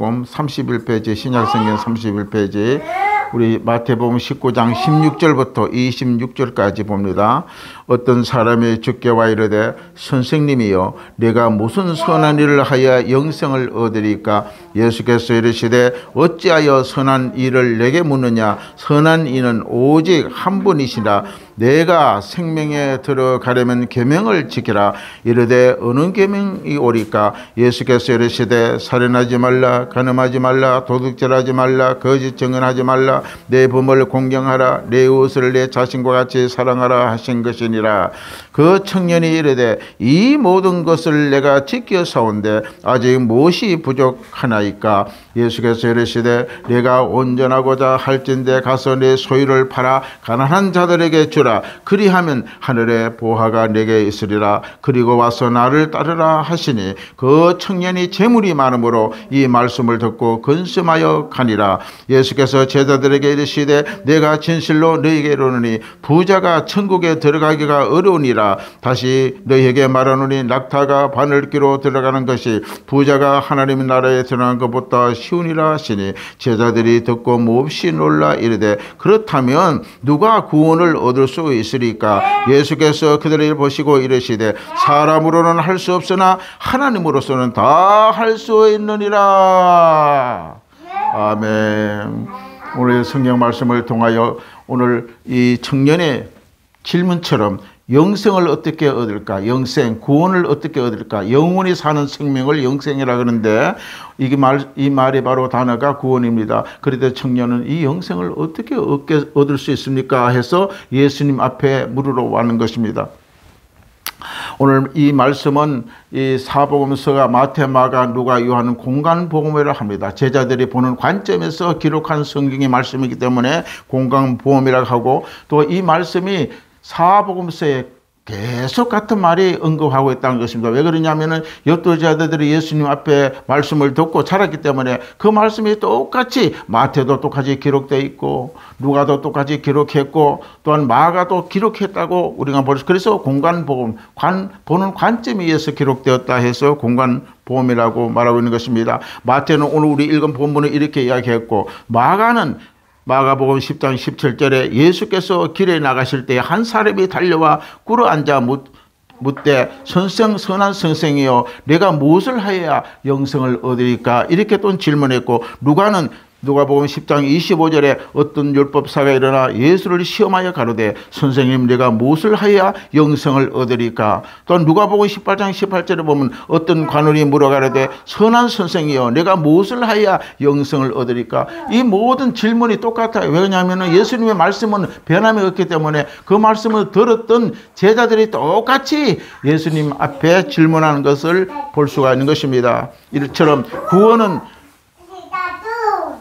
마태복음 31페이지, 신약성경 31페이지, 우리 마태복음 19장 16절부터 26절까지 봅니다. 어떤 사람이 주께 와 이르되 선생님이여 내가 무슨 선한 일을 하여 영생을 얻으리까? 예수께서 이르시되 어찌하여 선한 일을 내게 묻느냐? 선한 이는 오직 한 분이시라. 내가 생명에 들어가려면 계명을 지키라. 이르되 어느 계명이 오리까? 예수께서 이르시되 살인하지 말라, 간음하지 말라, 도둑질하지 말라, 거짓 증언하지 말라, 내 부모를 공경하라, 내 이웃을 내 자신과 같이 사랑하라 하신 것이니라. 그 청년이 이르되 이 모든 것을 내가 지켜사온데 아직 무엇이 부족하나이까? 예수께서 이르시되 내가 온전하고자 할진대 가서 내 소유를 팔아 가난한 자들에게 주라. 그리하면 하늘의 보화가 내게 있으리라. 그리고 와서 나를 따르라 하시니 그 청년이 재물이 많으므로 이 말씀을 듣고 근심하여 가니라. 예수께서 제자들에게 이르시되 내가 진실로 너희에게 이르노니 부자가 천국에 들어가기가 어려우니라. 다시 너희에게 말하노니 낙타가 바늘귀로 들어가는 것이 부자가 하나님의 나라에 들어가는 것보다 쉬우니라 하시니 제자들이 듣고 몹시 놀라 이르되 그렇다면 누가 구원을 얻을 수 있으리까? 예수께서 그들을 보시고 이르시되 사람으로는 할 수 없으나 하나님으로서는 다 할 수 있느니라. 아멘. 오늘 성경 말씀을 통하여 오늘 이 청년의 질문처럼 영생을 어떻게 얻을까? 영생, 구원을 어떻게 얻을까? 영원히 사는 생명을 영생이라 그러는데 이 말이 바로 단어가 구원입니다. 그런데 청년은 이 영생을 어떻게 얻을 수 있습니까? 해서 예수님 앞에 물으러 왔는 것입니다. 오늘 이 말씀은 이 사복음서가 마태, 마가, 누가, 요한은 공간복음이라 합니다. 제자들이 보는 관점에서 기록한 성경의 말씀이기 때문에 공간복음이라고 하고, 또 이 말씀이 사복음서에 계속 같은 말이 언급하고 있다는 것입니다. 왜 그러냐면은 엿도자들이 예수님 앞에 말씀을 듣고 자랐기 때문에 그 말씀이 똑같이 마태도 똑같이 기록되어 있고 누가도 똑같이 기록했고 또한 마가도 기록했다고 우리가 볼 수, 그래서 공간복음, 보는 관점에 의해서 기록되었다 해서 공간복음이라고 말하고 있는 것입니다. 마태는 오늘 우리 읽은 본문을 이렇게 이야기했고, 마가는 마가복음 10장 17절에 예수께서 길에 나가실 때 한 사람이 달려와 꿇어 앉아 묻되 선한 선생이여 내가 무엇을 하여야 영생을 얻으리까? 이렇게 또 질문했고, 누가복음 10장 25절에 어떤 율법사가 일어나 예수를 시험하여 가로되 선생님 내가 무엇을 하여야 영생을 얻으리까? 또 누가복음 18장 18절에 보면 어떤 관원이 물어가로되 선한 선생이여 내가 무엇을 하여야 영생을 얻으리까? 이 모든 질문이 똑같아요. 왜냐하면 예수님의 말씀은 변함이 없기 때문에 그 말씀을 들었던 제자들이 똑같이 예수님 앞에 질문하는 것을 볼 수가 있는 것입니다. 이처럼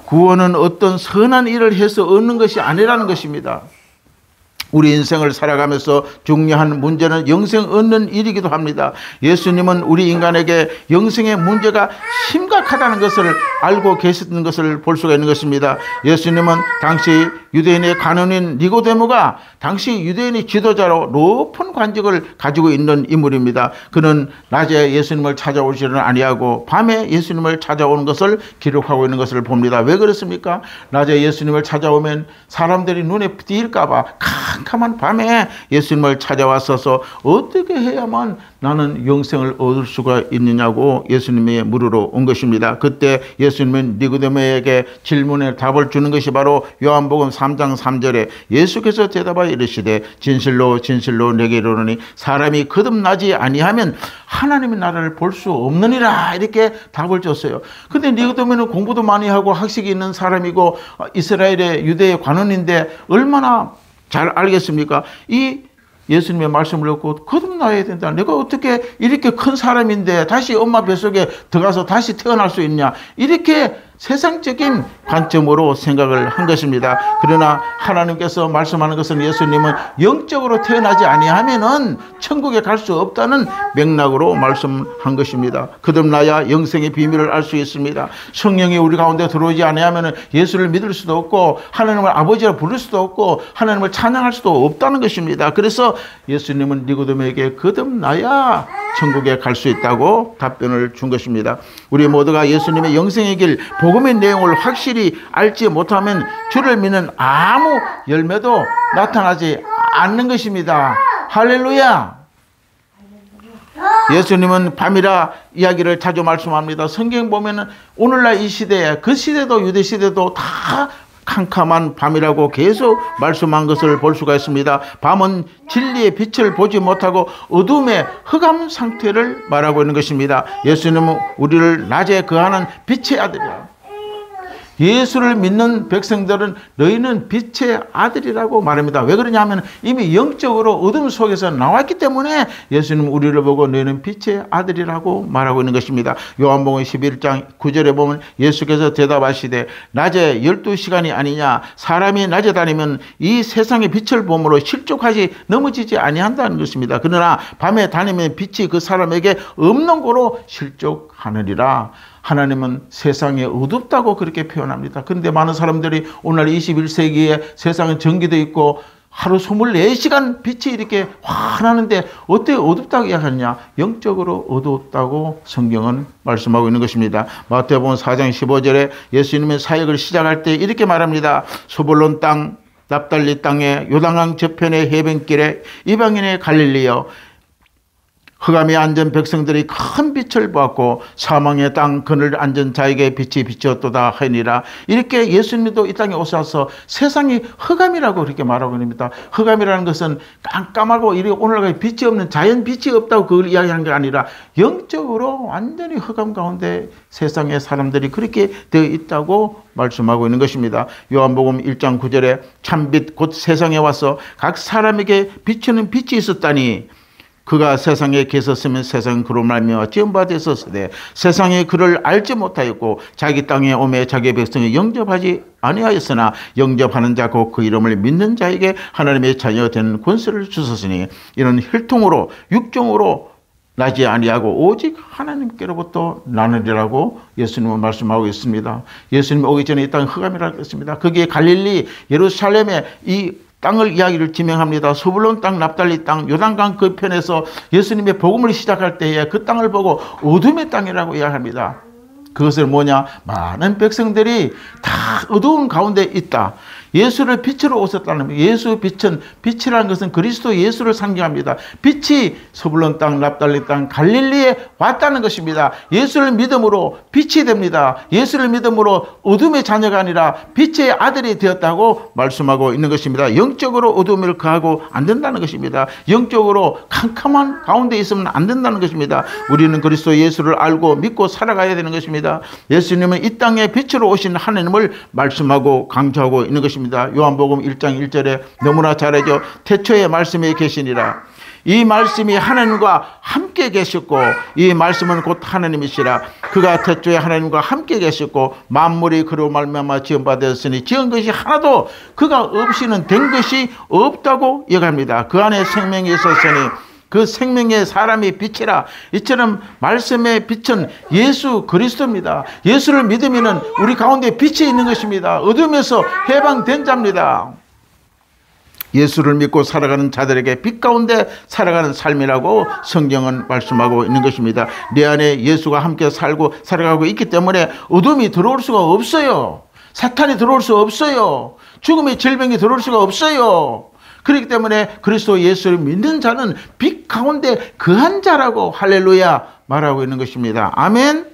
구원은 어떤 선한 일을 해서 얻는 것이 아니라는 것입니다. 우리 인생을 살아가면서 중요한 문제는 영생 얻는 일이기도 합니다. 예수님은 우리 인간에게 영생의 문제가 심각하다는 것을 알고 계셨던 것을 볼 수가 있는 것입니다. 예수님은 당시 유대인의 관원인 니고데모가 당시 유대인의 지도자로 높은 관직을 가지고 있는 인물입니다. 그는 낮에 예수님을 찾아오지는 아니하고 밤에 예수님을 찾아오는 것을 기록하고 있는 것을 봅니다. 왜 그렇습니까? 낮에 예수님을 찾아오면 사람들이 눈에 띄일까 봐 캄캄한 밤에 예수님을 찾아왔어서 어떻게 해야만 나는 영생을 얻을 수가 있느냐고 예수님이 물으러 온 것입니다. 그때 예수님은 니고데모에게 질문에 답을 주는 것이 바로 요한복음 3장 3절에 예수께서 대답하여 이르시되 진실로 진실로 내게 이르노니 사람이 거듭나지 아니하면 하나님의 나라를 볼 수 없느니라, 이렇게 답을 줬어요. 근데 니고데모는 공부도 많이 하고 학식이 있는 사람이고 이스라엘의 유대의 관원인데 얼마나 잘 알겠습니까? 이 예수님의 말씀을 듣고 거듭나야 된다. 내가 어떻게 이렇게 큰 사람인데 다시 엄마 뱃속에 들어가서 다시 태어날 수 있냐. 이렇게 세상적인 관점으로 생각을 한 것입니다. 그러나 하나님께서 말씀하는 것은 예수님은 영적으로 태어나지 아니하면은 천국에 갈 수 없다는 맥락으로 말씀한 것입니다. 거듭나야 영생의 비밀을 알 수 있습니다. 성령이 우리 가운데 들어오지 아니하면은 예수를 믿을 수도 없고 하나님을 아버지라 부를 수도 없고 하나님을 찬양할 수도 없다는 것입니다. 그래서 예수님은 니고데모에게 거듭나야 천국에 갈 수 있다고 답변을 준 것입니다. 우리 모두가 예수님의 영생의 길, 복음의 내용을 확실히 알지 못하면 주를 믿는 아무 열매도 나타나지 않는 것입니다. 할렐루야! 예수님은 밤이라 이야기를 자주 말씀합니다. 성경 보면은 오늘날 이 시대에, 그 시대도 유대 시대도 다 캄캄한 밤이라고 계속 말씀한 것을 볼 수가 있습니다. 밤은 진리의 빛을 보지 못하고 어둠의 흑암 상태를 말하고 있는 것입니다. 예수님은 우리를 낮에 거하는 빛의 아들이야. 예수를 믿는 백성들은 너희는 빛의 아들이라고 말합니다. 왜 그러냐 하면 이미 영적으로 어둠 속에서 나왔기 때문에 예수님은 우리를 보고 너희는 빛의 아들이라고 말하고 있는 것입니다. 요한복음 11장 9절에 보면 예수께서 대답하시되 낮에 12시간이 아니냐, 사람이 낮에 다니면 이 세상의 빛을 보므로 실족하지 넘어지지 아니한다는 것입니다. 그러나 밤에 다니면 빛이 그 사람에게 없는 고로 실족하느니라. 하나님은 세상에 어둡다고 그렇게 표현합니다. 그런데 많은 사람들이 오늘 21세기에 세상은 전기도 있고 하루 24시간 빛이 이렇게 환하는데 어떻게 어둡다고 이야기하느냐? 영적으로 어두웠다고 성경은 말씀하고 있는 것입니다. 마태복음 4장 15절에 예수님의 사역을 시작할 때 이렇게 말합니다. 스불론 땅, 납달리 땅에, 요단강 저편의 해변길에, 이방인의 갈릴리여, 흑암에 앉은 백성들이 큰 빛을 보았고 사망의 땅 그늘 앉은 자에게 빛이 비추었도다 하니라. 이렇게 예수님도 이 땅에 오셔서 세상이 흑암이라고 그렇게 말하고 있습니다. 흑암이라는 것은 깜깜하고 이렇게 오늘날 빛이 없는, 자연 빛이 없다고 그걸 이야기하는 게 아니라 영적으로 완전히 흑암 가운데 세상의 사람들이 그렇게 되어 있다고 말씀하고 있는 것입니다. 요한복음 1장 9절에 참빛 곧 세상에 와서 각 사람에게 비추는 빛이 있었다니 그가 세상에 계셨으면 세상은 그로 말미암아 지은 바 되었으되 세상에 그를 알지 못하였고 자기 땅에 오매 자기 백성이 영접하지 아니하였으나 영접하는 자 곧 그 이름을 믿는 자에게 하나님의 자녀 되는 권세를 주셨으니 이는 혈통으로 육종으로 나지 아니하고 오직 하나님께로부터 나느리라고 예수님은 말씀하고 있습니다. 예수님이 오기 전에 이 땅은 흑암이라고 했습니다. 거기에 갈릴리 예루살렘에 이 땅을 이야기를 지명합니다. 스불론 땅, 납달리 땅, 요단강 그 편에서 예수님의 복음을 시작할 때에 그 땅을 보고 어둠의 땅이라고 이야기합니다. 그것은 뭐냐? 많은 백성들이 다 어두운 가운데 있다. 예수를 빛으로 오셨다는 거예요. 예수 빛은, 빛이라는 것은 그리스도 예수를 상징합니다. 빛이 스불론 땅, 납달리 땅, 갈릴리에 왔다는 것입니다. 예수를 믿음으로 빛이 됩니다. 예수를 믿음으로 어둠의 자녀가 아니라 빛의 아들이 되었다고 말씀하고 있는 것입니다. 영적으로 어둠을 거하고 안 된다는 것입니다. 영적으로 캄캄한 가운데 있으면 안 된다는 것입니다. 우리는 그리스도 예수를 알고 믿고 살아가야 되는 것입니다. 예수님은 이 땅에 빛으로 오신 하나님을 말씀하고 강조하고 있는 것입니다. 요한복음 1장 1절에 너무나 잘 알죠. 태초에 말씀이 계시니라. 이 말씀이 하나님과 함께 계셨고 이 말씀은 곧 하나님이시라. 그가 태초에 하나님과 함께 계셨고 만물이 그로 말미암아 지은 바 되었으니 지은 것이 하나도 그가 없이는 된 것이 없다고 얘기합니다. 그 안에 생명이 있었으니 그 생명의 사람이 빛이라. 이처럼 말씀의 빛은 예수 그리스도입니다. 예수를 믿으면 우리 가운데 빛이 있는 것입니다. 어둠에서 해방된 자입니다. 예수를 믿고 살아가는 자들에게 빛 가운데 살아가는 삶이라고 성경은 말씀하고 있는 것입니다. 내 안에 예수가 함께 살고 살아가고 있기 때문에 어둠이 들어올 수가 없어요. 사탄이 들어올 수 없어요. 죽음의 질병이 들어올 수가 없어요. 그렇기 때문에 그리스도 예수를 믿는 자는 빛 가운데 거한 자라고 할렐루야 말하고 있는 것입니다. 아멘.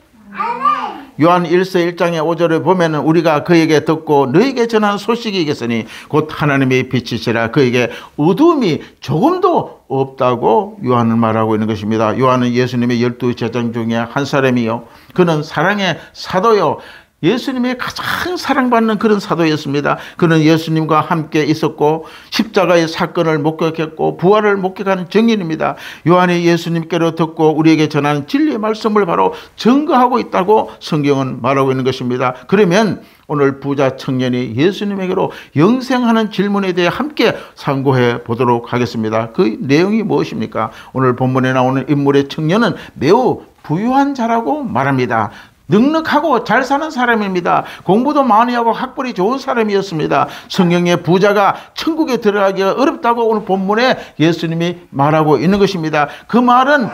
요한 1서 1장의 5절을 보면 우리가 그에게 듣고 너에게 전한 소식이 이겠으니 곧 하나님의 빛이시라. 그에게 어둠이 조금도 없다고 요한은 말하고 있는 것입니다. 요한은 예수님의 12제자 중에 한 사람이요. 그는 사랑의 사도요. 예수님의 가장 사랑받는 그런 사도였습니다. 그는 예수님과 함께 있었고 십자가의 사건을 목격했고 부활을 목격하는 증인입니다. 요한이 예수님께로 듣고 우리에게 전하는 진리의 말씀을 바로 증거하고 있다고 성경은 말하고 있는 것입니다. 그러면 오늘 부자 청년이 예수님에게로 영생하는 질문에 대해 함께 상고해 보도록 하겠습니다. 그 내용이 무엇입니까? 오늘 본문에 나오는 인물의 청년은 매우 부유한 자라고 말합니다. 넉넉하고 잘 사는 사람입니다. 공부도 많이 하고 학벌이 좋은 사람이었습니다. 성경의 부자가 천국에 들어가기가 어렵다고 오늘 본문에 예수님이 말하고 있는 것입니다. 그 말은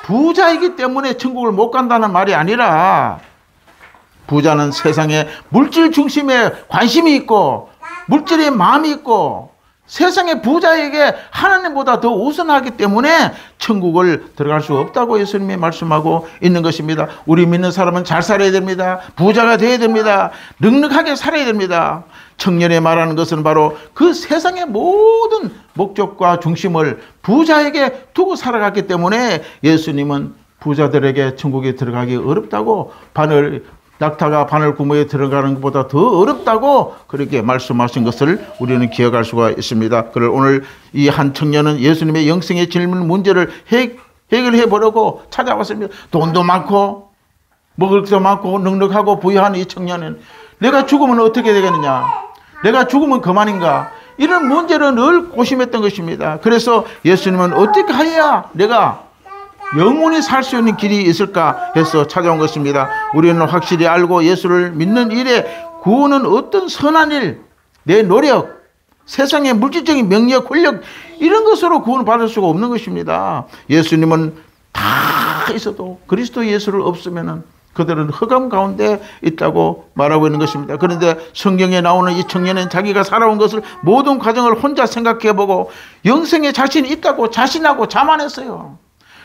부자이기 때문에 천국을 못 간다는 말이 아니라, 부자는 세상에 물질 중심에 관심이 있고 물질에 마음이 있고 세상의 부자에게 하나님보다 더 우선하기 때문에 천국을 들어갈 수 없다고 예수님이 말씀하고 있는 것입니다. 우리 믿는 사람은 잘 살아야 됩니다. 부자가 되어야 됩니다. 넉넉하게 살아야 됩니다. 청년이 말하는 것은 바로 그 세상의 모든 목적과 중심을 부자에게 두고 살아갔기 때문에 예수님은 부자들에게 천국에 들어가기 어렵다고, 낙타가 바늘 구멍에 들어가는 것보다 더 어렵다고 그렇게 말씀하신 것을 우리는 기억할 수가 있습니다. 그걸 오늘 이 한 청년은 예수님의 영생의 질문 문제를 해결해 보려고 찾아왔습니다. 돈도 많고 먹을 것도 많고 넉넉하고 부유한 이 청년은 내가 죽으면 어떻게 되겠느냐, 내가 죽으면 그만인가, 이런 문제를 늘 고심했던 것입니다. 그래서 예수님은 어떻게 해야 내가 영원히 살 수 있는 길이 있을까 해서 찾아온 것입니다. 우리는 확실히 알고 예수를 믿는 일에 구원은 어떤 선한 일, 내 노력, 세상의 물질적인 명예, 권력 이런 것으로 구원을 받을 수가 없는 것입니다. 예수님은 다 있어도 그리스도 예수를 없으면은 그들은 흑암 가운데 있다고 말하고 있는 것입니다. 그런데 성경에 나오는 이 청년은 자기가 살아온 것을 모든 과정을 혼자 생각해보고 영생에 자신이 있다고 자신하고 자만했어요.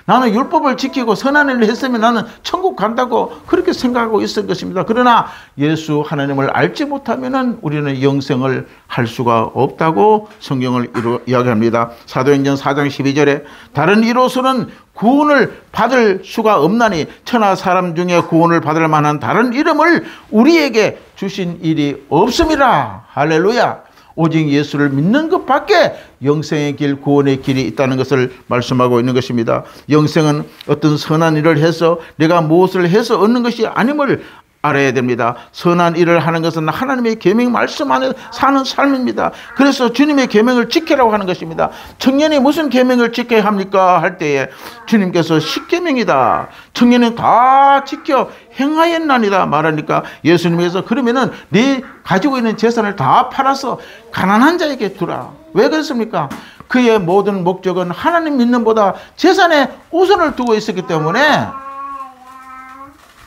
나는 율법을 지키고 선한 일을 했으면 나는 천국 간다고 그렇게 생각하고 있을 것입니다. 그러나 예수 하나님을 알지 못하면 우리는 영생을 할 수가 없다고 성경을 이야기합니다. 사도행전 4장 12절에 다른 이로서는 구원을 받을 수가 없나니 천하 사람 중에 구원을 받을 만한 다른 이름을 우리에게 주신 일이 없음이라. 할렐루야. 오직 예수를 믿는 것밖에 영생의 길, 구원의 길이 있다는 것을 말씀하고 있는 것입니다. 영생은 어떤 선한 일을 해서 내가 무엇을 해서 얻는 것이 아님을 알아야 됩니다. 선한 일을 하는 것은 하나님의 계명 말씀 안에 사는 삶입니다. 그래서 주님의 계명을 지키라고 하는 것입니다. 청년이 무슨 계명을 지켜야 합니까? 할 때에 주님께서 십계명이다. 청년은 다 지켜 행하였나니다 말하니까 예수님께서 그러면은 네 가지고 있는 재산을 다 팔아서 가난한 자에게 두라. 왜 그렇습니까? 그의 모든 목적은 하나님 믿는 보다 재산에 우선을 두고 있었기 때문에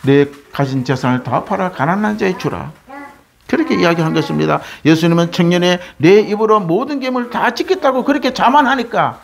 내 가진 재산을 다 팔아 가난한 자에 주라. 그렇게 이야기한 것입니다. 예수님은 청년의 내 입으로 모든 계명을 다 지켰다고 그렇게 자만하니까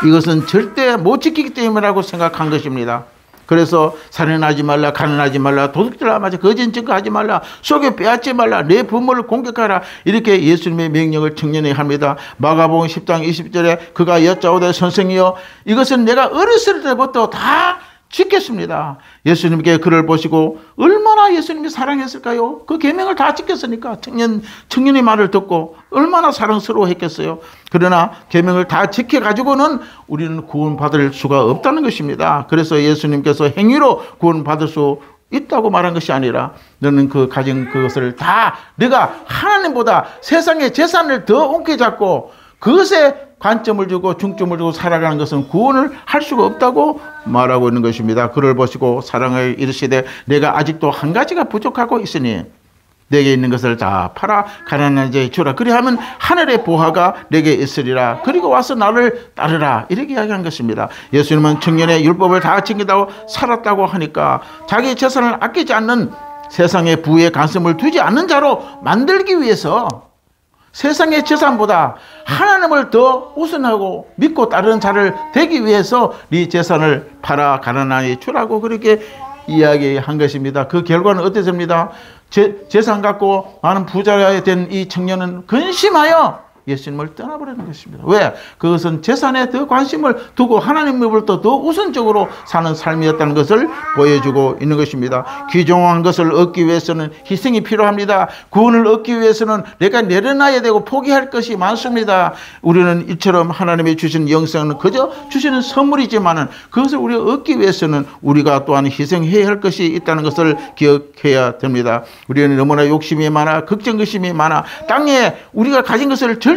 이것은 절대 못 지키기 때문이라고 생각한 것입니다. 그래서 살인하지 말라, 가난하지 말라, 도둑질하지 말라, 거짓 증거하지 말라, 속여 빼앗지 말라, 내 부모를 공격하라, 이렇게 예수님의 명령을 청년이 합니다. 마가복음 10장 20절에 그가 여짜오되 선생이여 이것은 내가 어렸을 때부터 다 지켰습니다. 예수님께 그를 보시고 얼마나 예수님이 사랑했을까요? 그 계명을 다 지켰으니까 청년의 말을 듣고 얼마나 사랑스러워했겠어요. 그러나 계명을 다 지켜가지고는 우리는 구원받을 수가 없다는 것입니다. 그래서 예수님께서 행위로 구원받을 수 있다고 말한 것이 아니라 너는 그 가진 그것을 다 네가 하나님보다 세상의 재산을 더 옮겨 잡고 그것에 관점을 주고 중점을 주고 살아가는 것은 구원을 할 수가 없다고 말하고 있는 것입니다. 그를 보시고 사랑하여 이르시되 내가 아직도 한 가지가 부족하고 있으니 내게 있는 것을 다 팔아 가난한 자에게 주라. 그리하면 하늘의 보화가 내게 있으리라. 그리고 와서 나를 따르라. 이렇게 이야기한 것입니다. 예수님은 청년의 율법을 다 지킨다고 살았다고 하니까 자기 재산을 아끼지 않는 세상의 부에 관심을 두지 않는 자로 만들기 위해서 세상의 재산보다 하나님을 더 우선하고 믿고 따르는 자를 되기 위해서 네 재산을 팔아 가난한 자에게 주라고 그렇게 이야기한 것입니다. 그 결과는 어땠습니까? 재산 갖고 많은 부자가 된 이 청년은 근심하여 예수님을 떠나버리는 것입니다. 왜? 그것은 재산에 더 관심을 두고 하나님을 더 우선적으로 사는 삶이었다는 것을 보여주고 있는 것입니다. 귀중한 것을 얻기 위해서는 희생이 필요합니다. 구원을 얻기 위해서는 내가 내려놔야 되고 포기할 것이 많습니다. 우리는 이처럼 하나님이 주신 영생은 그저 주시는 선물이지만 그것을 우리가 얻기 위해서는 우리가 또한 희생해야 할 것이 있다는 것을 기억해야 됩니다. 우리는 너무나 욕심이 많아 걱정의심이 많아 땅에 우리가 가진 것을 절대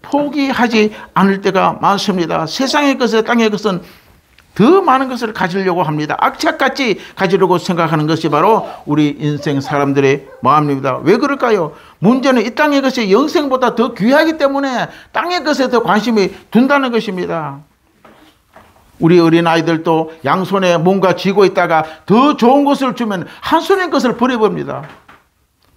포기하지 않을 때가 많습니다. 세상의 것에 땅의 것은 더 많은 것을 가지려고 합니다. 악착같이 가지려고 생각하는 것이 바로 우리 인생 사람들의 마음입니다. 왜 그럴까요? 문제는 이 땅의 것이 영생보다 더 귀하기 때문에 땅의 것에 더 관심이 둔다는 것입니다. 우리 어린아이들도 양손에 뭔가 쥐고 있다가 더 좋은 것을 주면 한 손의 것을 버려버립니다.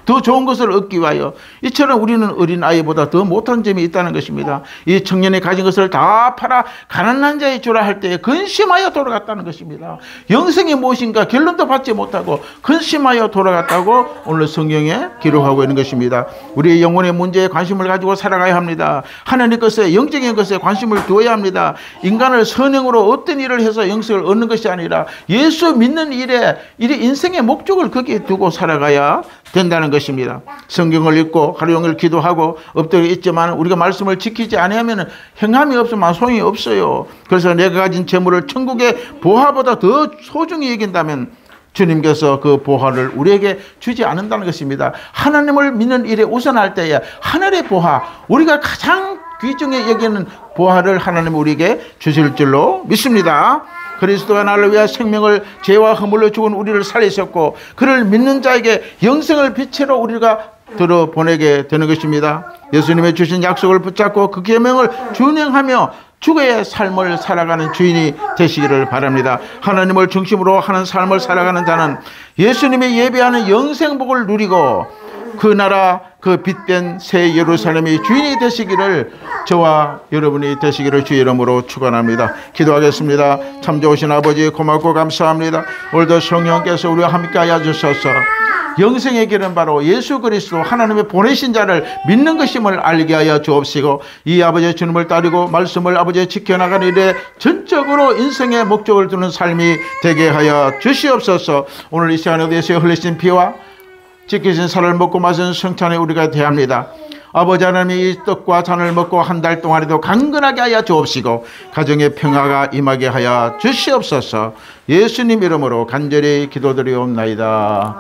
더 좋은 것을 얻기 위하여. 이처럼 우리는 어린아이보다 더 못한 점이 있다는 것입니다. 이 청년이 가진 것을 다 팔아 가난한 자에 주라 할 때에 근심하여 돌아갔다는 것입니다. 영생이 무엇인가 결론도 받지 못하고 근심하여 돌아갔다고 오늘 성경에 기록하고 있는 것입니다. 우리의 영혼의 문제에 관심을 가지고 살아가야 합니다. 하나님 것에, 영적인 것에 관심을 두어야 합니다. 인간을 선행으로 어떤 일을 해서 영생을 얻는 것이 아니라 예수 믿는 일에 인생의 목적을 거기에 두고 살아가야 된다는 것입니다. 성경을 읽고 하루 종일 기도하고 엎드려 있지만 우리가 말씀을 지키지 아니하면 행함이 없으면 소용이 없어요. 그래서 내가 가진 재물을 천국의 보화보다 더 소중히 여긴다면 주님께서 그 보화를 우리에게 주지 않는다는 것입니다. 하나님을 믿는 일에 우선할 때에 하늘의 보화, 우리가 가장 귀중히 여기는 보화를 하나님 우리에게 주실 줄로 믿습니다. 그리스도가 나를 위하여 생명을 죄와 허물로 죽은 우리를 살리셨고 그를 믿는 자에게 영생을 빛으로 우리가 들어보내게 되는 것입니다. 예수님의 주신 약속을 붙잡고 그 계명을 준행하며 주의 삶을 살아가는 주인이 되시기를 바랍니다. 하나님을 중심으로 하는 삶을 살아가는 자는 예수님이 예배하는 영생복을 누리고 그 나라 그 빛된 새 예루살렘의 주인이 되시기를 저와 여러분이 되시기를 주의 이름으로 축원합니다. 기도하겠습니다. 참 좋으신 아버지 고맙고 감사합니다. 오늘도 성령께서 우리와 함께하여 주셔서 영생의 길은 바로 예수 그리스도 하나님의 보내신 자를 믿는 것임을 알게 하여 주옵시고 이 아버지의 주님을 따르고 말씀을 아버지의 지켜나가는 일에 전적으로 인생의 목적을 두는 삶이 되게 하여 주시옵소서. 오늘 이 시간에 대해서 흘리신 피와 지키신 살을 먹고 마신 성찬에 우리가 대합니다. 아버지 하나님이 이 떡과 잔을 먹고 한 달 동안에도 강건하게 하여 주옵시고 가정의 평화가 임하게 하여 주시옵소서. 예수님 이름으로 간절히 기도드리옵나이다.